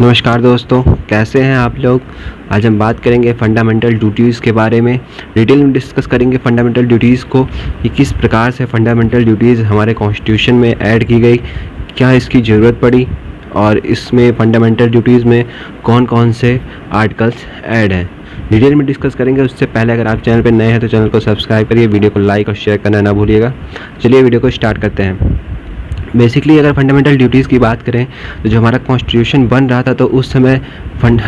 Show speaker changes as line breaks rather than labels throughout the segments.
नमस्कार दोस्तों, कैसे हैं आप लोग। आज हम बात करेंगे फंडामेंटल ड्यूटीज़ के बारे में। डिटेल में डिस्कस करेंगे फंडामेंटल ड्यूटीज़ को कि किस प्रकार से फंडामेंटल ड्यूटीज़ हमारे कॉन्स्टिट्यूशन में ऐड की गई, क्या इसकी ज़रूरत पड़ी और इसमें फंडामेंटल ड्यूटीज़ में कौन कौन से आर्टिकल्स ऐड हैं। डिटेल में डिस्कस करेंगे। उससे पहले अगर आप चैनल पर नए हैं तो चैनल को सब्सक्राइब करिए, वीडियो को लाइक और शेयर करना ना भूलिएगा। चलिए वीडियो को स्टार्ट करते हैं। बेसिकली अगर फंडामेंटल ड्यूटीज़ की बात करें तो जो हमारा कॉन्स्टिट्यूशन बन रहा था तो उस समय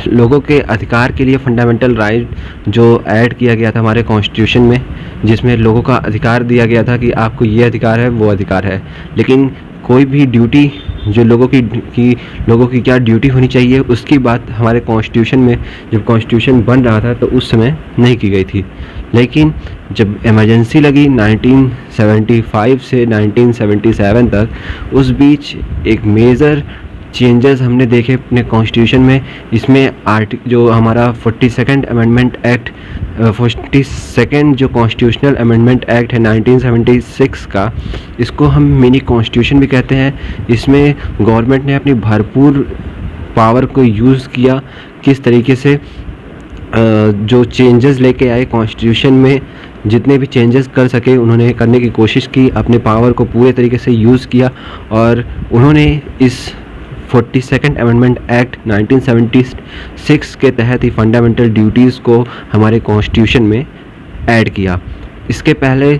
लोगों के अधिकार के लिए फंडामेंटल राइट जो ऐड किया गया था हमारे कॉन्स्टिट्यूशन में, जिसमें लोगों का अधिकार दिया गया था कि आपको ये अधिकार है, वो अधिकार है। लेकिन कोई भी ड्यूटी जो लोगों की क्या ड्यूटी होनी चाहिए उसकी बात हमारे कॉन्स्टिट्यूशन में जब कॉन्स्टिट्यूशन बन रहा था तो उस समय नहीं की गई थी। लेकिन जब इमरजेंसी लगी 1975 से 1977 तक, उस बीच एक मेजर चेंजेस हमने देखे अपने कॉन्स्टिट्यूशन में। इसमें जो हमारा 42nd अमेंडमेंट एक्ट 42nd जो कॉन्स्टिट्यूशनल अमेंडमेंट एक्ट है 1976 का, इसको हम मिनी कॉन्स्टिट्यूशन भी कहते हैं। इसमें गवर्नमेंट ने अपनी भरपूर पावर को यूज़ किया, किस तरीके से जो चेंजेस लेके आए कॉन्स्टिट्यूशन में, जितने भी चेंजेस कर सके उन्होंने करने की कोशिश की, अपने पावर को पूरे तरीके से यूज़ किया और उन्होंने इस 42nd अमेंडमेंट एक्ट 1976 के तहत ही फंडामेंटल ड्यूटीज़ को हमारे कॉन्स्टिट्यूशन में ऐड किया। इसके पहले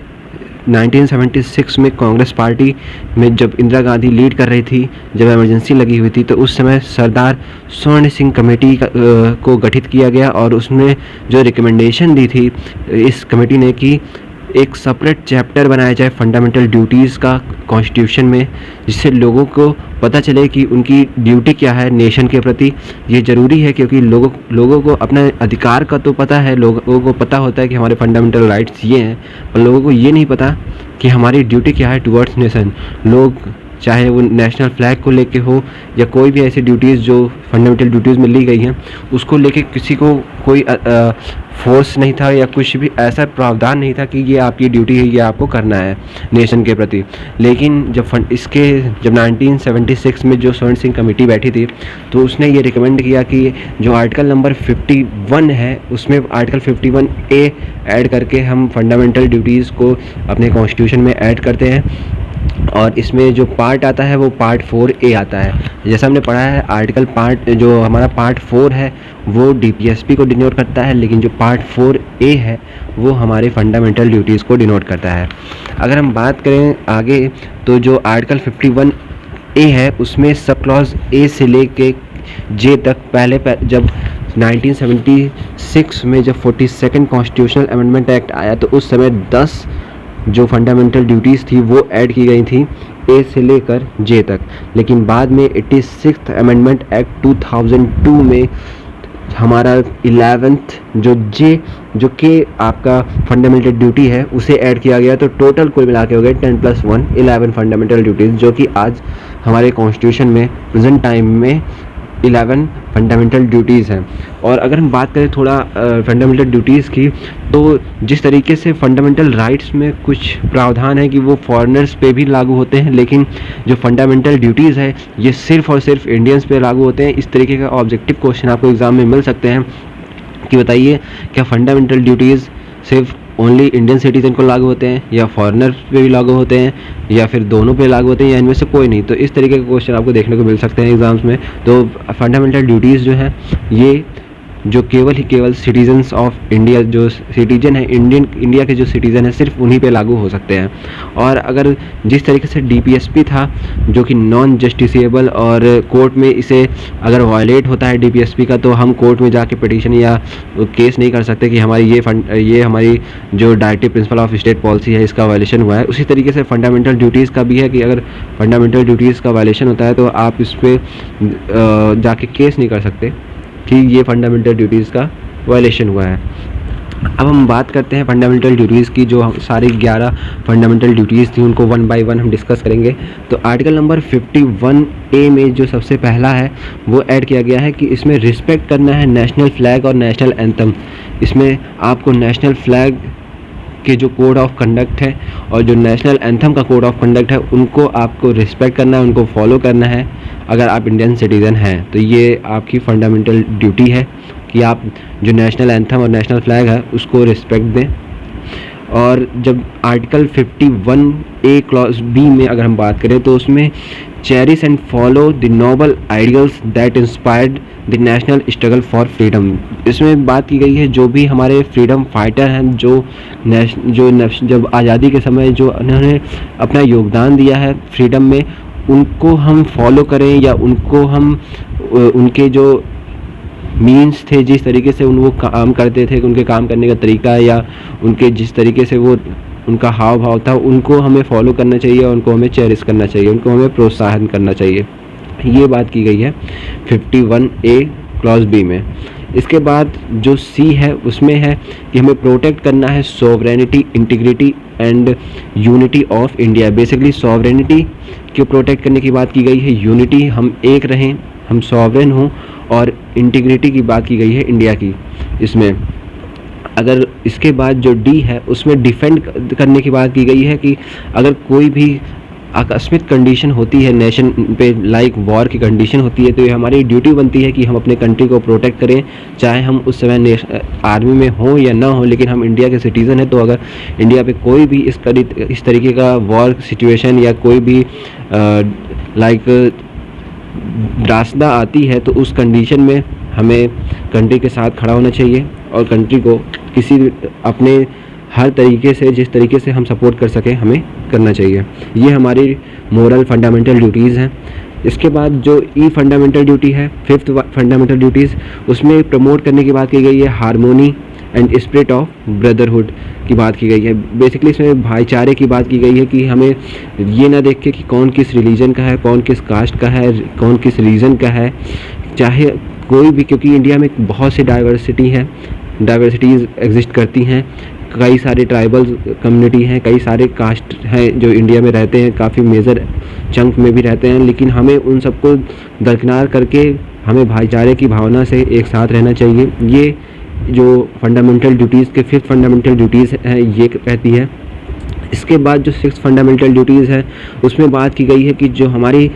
1976 में कांग्रेस पार्टी में जब इंदिरा गांधी लीड कर रही थी, जब इमरजेंसी लगी हुई थी, तो उस समय सरदार स्वर्ण सिंह कमेटी को गठित किया गया और उसने जो रिकमेंडेशन दी थी इस कमेटी ने कि एक सेपरेट चैप्टर बनाया जाए फंडामेंटल ड्यूटीज़ का कॉन्स्टिट्यूशन में, जिससे लोगों को पता चले कि उनकी ड्यूटी क्या है नेशन के प्रति। ये ज़रूरी है क्योंकि लोगों को अपने अधिकार का तो पता है, लोगों को पता होता है कि हमारे फंडामेंटल राइट्स ये हैं, पर लोगों को ये नहीं पता कि हमारी ड्यूटी क्या है टुवर्ड्स नेशन। लोग चाहे वो नेशनल फ्लैग को लेके हो या कोई भी ऐसी ड्यूटीज़ जो फंडामेंटल ड्यूटीज़ में ली गई हैं, उसको लेके किसी को कोई फोर्स नहीं था या कुछ भी ऐसा प्रावधान नहीं था कि ये आपकी ड्यूटी है, ये आपको करना है नेशन के प्रति। लेकिन जब 1976 में जो स्वर्ण सिंह कमेटी बैठी थी तो उसने ये रिकमेंड किया कि जो आर्टिकल नंबर 51 है उसमें आर्टिकल 51A ऐड करके हम फंडामेंटल ड्यूटीज़ को अपने कॉन्स्टिट्यूशन में ऐड करते हैं। और इसमें जो पार्ट आता है वो पार्ट 4A आता है। जैसा हमने पढ़ा है जो हमारा पार्ट 4 है वो DPSP को डिनोट करता है, लेकिन जो पार्ट 4A है वो हमारे फंडामेंटल ड्यूटीज़ को डिनोट करता है। अगर हम बात करें आगे तो जो आर्टिकल 51A है उसमें सब क्लॉज A से लेके J तक जब 1976 में जब 42nd कॉन्स्टिट्यूशनल अमेंडमेंट एक्ट आया तो उस समय 10 जो फंडामेंटल ड्यूटीज़ थी वो ऐड की गई थी A से लेकर J तक। लेकिन बाद में 86th अमेंडमेंट एक्ट 2002 में हमारा 11th जो कि आपका फंडामेंटल ड्यूटी है उसे ऐड किया गया। तो टोटल कुल मिला के हो गए 10+1 11 फंडामेंटल ड्यूटीज़, जो कि आज हमारे कॉन्स्टिट्यूशन में प्रेजेंट टाइम में 11 फंडामेंटल ड्यूटीज़ हैं। और अगर हम बात करें थोड़ा फंडामेंटल ड्यूटीज़ की, तो जिस तरीके से फंडामेंटल राइट्स में कुछ प्रावधान है कि वो फॉरेनर्स पे भी लागू होते हैं, लेकिन जो फंडामेंटल ड्यूटीज़ है ये सिर्फ़ और सिर्फ इंडियंस पे लागू होते हैं। इस तरीके का ऑब्जेक्टिव क्वेश्चन आपको एग्ज़ाम में मिल सकते हैं कि बताइए क्या फंडामेंटल ड्यूटीज़ सिर्फ ओनली इंडियन सिटीज़न को लागू होते हैं या फॉरेनर पे भी लागू होते हैं या फिर दोनों पे लागू होते हैं या इनमें से कोई नहीं। तो इस तरीके के क्वेश्चन आपको देखने को मिल सकते हैं एग्ज़ाम्स में। तो फंडामेंटल ड्यूटीज़ जो है ये जो केवल सिटीजन्स ऑफ इंडिया, जो सिटीजन है इंडिया के जो सिटीज़न है सिर्फ उन्हीं पे लागू हो सकते हैं। और अगर जिस तरीके से DPSP था जो कि नॉन जस्टिसेबल, और कोर्ट में इसे अगर वायलेट होता है DPSP का तो हम कोर्ट में जाके पिटीशन या केस नहीं कर सकते कि हमारी ये हमारी जो directive principle of state policy है इसका वायलेशन हुआ है। उसी तरीके से फंडामेंटल ड्यूटीज़ का भी है कि अगर फंडामेंटल ड्यूटीज़ का वायलेशन होता है तो आप इस पर जाके केस नहीं कर सकते कि ये फंडामेंटल ड्यूटीज़ का वायलेशन हुआ है। अब हम बात करते हैं फंडामेंटल ड्यूटीज़ की। जो सारी 11 फंडामेंटल ड्यूटीज़ थी उनको 1 बाय 1 हम डिस्कस करेंगे। तो आर्टिकल नंबर 51A में जो सबसे पहला है वो ऐड किया गया है कि इसमें रिस्पेक्ट करना है नेशनल फ्लैग और नेशनल एंथम। इसमें आपको नेशनल फ्लैग के जो कोड ऑफ कंडक्ट है और जो नेशनल एंथम का कोड ऑफ कंडक्ट है उनको आपको रिस्पेक्ट करना है, उनको फॉलो करना है अगर आप इंडियन सिटीज़न हैं। तो ये आपकी फंडामेंटल ड्यूटी है कि आप जो नेशनल एंथम और नेशनल फ्लैग है उसको रिस्पेक्ट दें। और जब आर्टिकल 51A क्लॉज बी में अगर हम बात करें तो उसमें cherish and follow the noble ideals that inspired the national struggle for freedom. इसमें बात की गई है जो भी हमारे फ्रीडम फाइटर हैं, जो जब आज़ादी के समय जो उन्होंने अपना योगदान दिया है फ्रीडम में, उनको हम फॉलो करें या उनको हम उनके जो मीन्स थे, जिस तरीके से वो काम करते थे, उनके काम करने का तरीका या उनके जिस तरीके से वो उनका हाव भाव था, उनको हमें फॉलो करना चाहिए, उनको हमें चेरिश करना चाहिए, उनको हमें प्रोत्साहन करना चाहिए। ये बात की गई है 51A क्लॉज बी में। इसके बाद जो सी है उसमें है कि हमें प्रोटेक्ट करना है sovereignty, integrity and unity of India. Basically sovereignty को प्रोटेक्ट करने की बात की गई है, यूनिटी हम एक रहें, हम सॉवरेन हों, और इंटीग्रिटी की बात की गई है इंडिया की इसमें। अगर इसके बाद जो डी है उसमें डिफेंड करने की बात की गई है कि अगर कोई भी आकस्मिक कंडीशन होती है नेशन पे, लाइक वॉर की कंडीशन होती है, तो ये हमारी ड्यूटी बनती है कि हम अपने कंट्री को प्रोटेक्ट करें, चाहे हम उस समय आर्मी में हों या ना हो, लेकिन हम इंडिया के सिटीज़न हैं। तो अगर इंडिया पे कोई भी इस तरीके का वॉर सिचुएशन या कोई भी लाइक रास्ता आती है तो उस कंडीशन में हमें कंट्री के साथ खड़ा होना चाहिए और कंट्री को किसी अपने हर तरीके से, जिस तरीके से हम सपोर्ट कर सकें, हमें करना चाहिए। ये हमारी मोरल फंडामेंटल ड्यूटीज़ हैं। इसके बाद जो ई फंडामेंटल ड्यूटी है, फिफ्थ फंडामेंटल ड्यूटीज़, उसमें प्रमोट करने की बात की गई है harmony and spirit of brotherhood की बात की गई है। बेसिकली इसमें भाईचारे की बात की गई है कि हमें ये ना देख के कि कौन किस रिलीजन का है, कौन किस कास्ट का है, कौन किस रीजन का है, चाहे कोई भी, क्योंकि इंडिया में बहुत सी डाइवर्सिटीज़ एग्जिस्ट करती हैं। कई सारे ट्राइबल कम्युनिटी हैं, कई सारे कास्ट हैं जो इंडिया में रहते हैं, काफ़ी मेजर चंक में भी रहते हैं, लेकिन हमें उन सबको दरकिनार करके हमें भाईचारे की भावना से एक साथ रहना चाहिए। ये जो फंडामेंटल ड्यूटीज़ के फिफ्थ फंडामेंटल ड्यूटीज़ है ये कहती है। इसके बाद जो सिक्स्थ फंडामेंटल ड्यूटीज़ है उसमें बात की गई है कि जो हमारी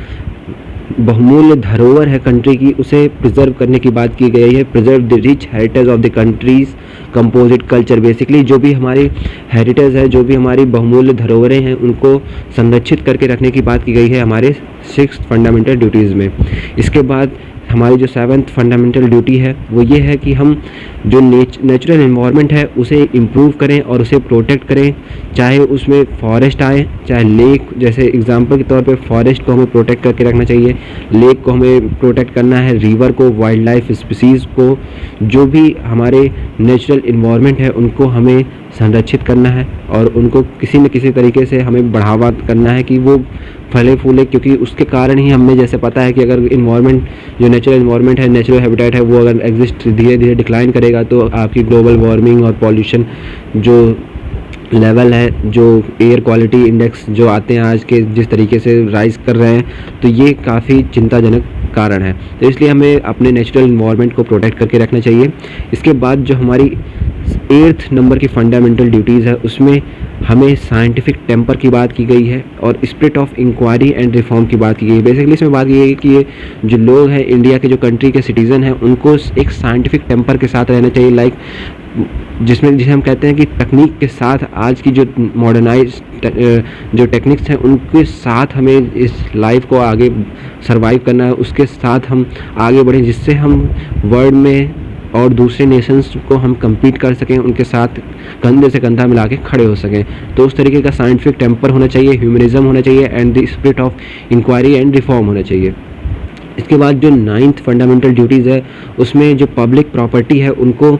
बहुमूल्य धरोहर है कंट्री की, उसे प्रिजर्व करने की बात की गई है। Preserve the rich heritage of the countries composite culture. Basically जो भी हमारी हेरिटेज है, जो भी हमारी बहुमूल्य धरोहरें हैं, उनको संरक्षित करके रखने की बात की गई है हमारे सिक्स्थ फंडामेंटल ड्यूटीज़ में। इसके बाद हमारी जो सेवन्थ फंडामेंटल ड्यूटी है वो ये है कि हम जो नेचुरल एनवायरनमेंट है उसे इम्प्रूव करें और उसे प्रोटेक्ट करें, चाहे उसमें फॉरेस्ट आए, चाहे लेक, जैसे एग्जांपल के तौर पे फॉरेस्ट को हमें प्रोटेक्ट करके रखना चाहिए, लेक को हमें प्रोटेक्ट करना है, रिवर को, वाइल्ड लाइफ स्पीसीज़ को, जो भी हमारे नेचुरल एनवायरनमेंट है उनको हमें संरक्षित करना है और उनको किसी न किसी तरीके से हमें बढ़ावा करना है कि वो फले फूले, क्योंकि उसके कारण ही हमें जैसे पता है कि अगर इन्वायरमेंट, जो नेचुरल इन्वायरमेंट है, नेचुरल हैबिटेट है, वो अगर एग्जिस्ट धीरे धीरे डिक्लाइन करेगा तो आपकी ग्लोबल वार्मिंग और पॉल्यूशन जो लेवल है, जो एयर क्वालिटी इंडेक्स जो आते हैं आज के जिस तरीके से राइज़ कर रहे हैं, तो ये काफ़ी चिंताजनक कारण है। तो इसलिए हमें अपने नेचुरल इन्वायरमेंट को प्रोटेक्ट करके रखना चाहिए। इसके बाद जो हमारी 8th नंबर की फंडामेंटल ड्यूटीज़ है उसमें हमें साइंटिफिक टेम्पर की बात की गई है और spirit of inquiry and reform की बात की गई है। बेसिकली इसमें बात की गई है कि ये जो लोग हैं, इंडिया के जो कंट्री के सिटीज़न हैं, उनको एक साइंटिफिक टेम्पर के साथ रहना चाहिए, लाइक जिसे हम कहते हैं कि तकनीक के साथ आज की जो मॉडर्नाइज जो टेक्निक्स हैं उनके साथ हमें इस लाइफ को आगे सर्वाइव करना है, उसके साथ हम आगे बढ़ें, जिससे हम वर्ल्ड में और दूसरे नेशंस को हम compete कर सकें, उनके साथ कंधे से कंधा मिला के खड़े हो सकें। तो उस तरीके का साइंटिफिक टेम्पर होना चाहिए, ह्यूमनिज्म होना चाहिए and the spirit of inquiry and reform होना चाहिए। इसके बाद जो 9th फंडामेंटल ड्यूटीज़ है उसमें जो पब्लिक प्रॉपर्टी है उनको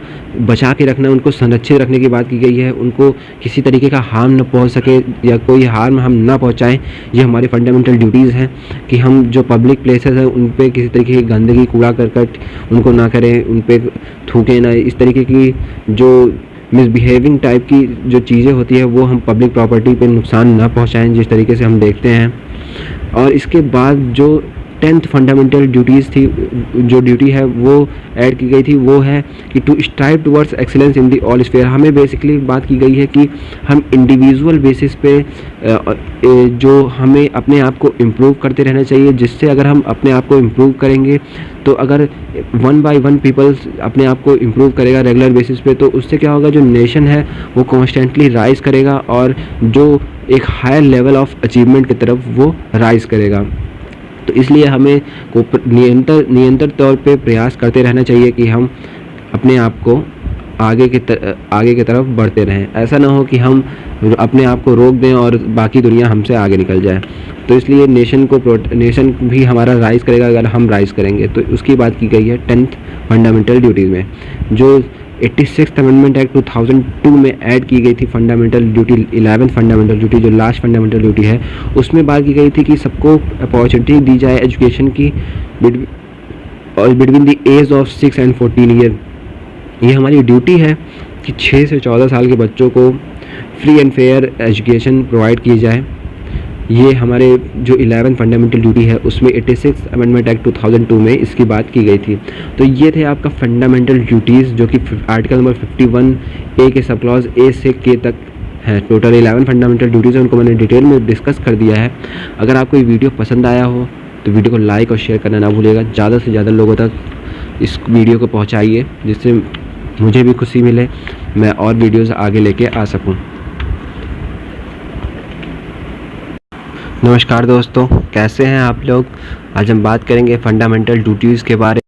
बचा के रखना, उनको संरक्षित रखने की बात की गई है, उनको किसी तरीके का हार्म न पहुंच सके या कोई हार्म हम ना पहुंचाएं, ये हमारी फंडामेंटल ड्यूटीज़ हैं कि हम जो पब्लिक प्लेसेस हैं उन पे किसी तरीके की गंदगी, कूड़ा करकट उनको ना करें, उन पर थूकें ना, इस तरीके की जो मिसबिहेविंग टाइप की जो चीज़ें होती है वो हम पब्लिक प्रॉपर्टी पे नुकसान ना पहुँचाएँ, जिस तरीके से हम देखते हैं। और इसके बाद जो 10th फंडामेंटल ड्यूटीज़ थी, जो ड्यूटी है वो ऐड की गई थी, वो है कि to strive towards excellence in the all sphere. हमें बेसिकली बात की गई है कि हम इंडिविजुअल बेसिस पे जो हमें अपने आप को इम्प्रूव करते रहना चाहिए, जिससे अगर हम अपने आप को इम्प्रूव करेंगे तो अगर 1 बाय 1 पीपल्स अपने आप को इम्प्रूव करेगा रेगुलर बेसिस पे, तो उससे क्या होगा, जो नेशन है वो कॉन्स्टेंटली राइज़ करेगा और जो एक हायर लेवल ऑफ अचीवमेंट की तरफ वो राइज़ करेगा। तो इसलिए हमें को निरंतर तौर पे प्रयास करते रहना चाहिए कि हम अपने आप को आगे की तरफ बढ़ते रहें। ऐसा ना हो कि हम अपने आप को रोक दें और बाकी दुनिया हमसे आगे निकल जाए। तो इसलिए नेशन भी हमारा राइज़ करेगा अगर हम राइज़ करेंगे। तो उसकी बात की गई है 10th फंडामेंटल ड्यूटीज़ में, जो 86th अमेंडमेंट एक्ट 2002 में ऐड की गई थी fundamental duty, 11th fundamental duty जो लास्ट फंडामेंटल ड्यूटी है, उसमें बात की गई थी कि सबको अपॉर्चुनिटी दी जाए एजुकेशन की between the age of 6 and 14 year. ये हमारी ड्यूटी है कि 6 से 14 साल के बच्चों को free and fair education provide की जाए। ये हमारे जो 11th फंडामेंटल ड्यूटी है उसमें 86th अमेंडमेंट एक्ट 2002 में इसकी बात की गई थी। तो ये थे आपका फंडामेंटल ड्यूटीज़, जो कि आर्टिकल नंबर 51A के सब क्लॉज ए से के तक है। टोटल 11 फंडामेंटल ड्यूटीज़ हैं, उनको मैंने डिटेल में डिस्कस कर दिया है। अगर आपको ये वीडियो पसंद आया हो तो वीडियो को लाइक और शेयर करना ना भूलिएगा। ज़्यादा से ज़्यादा लोगों तक इस वीडियो को पहुँचाइए, जिससे मुझे भी खुशी मिले, मैं और वीडियोज़ आगे लेके आ सकूँ। नमस्कार दोस्तों, कैसे हैं आप लोग। आज हम बात करेंगे फंडामेंटल ड्यूटीज़ के बारे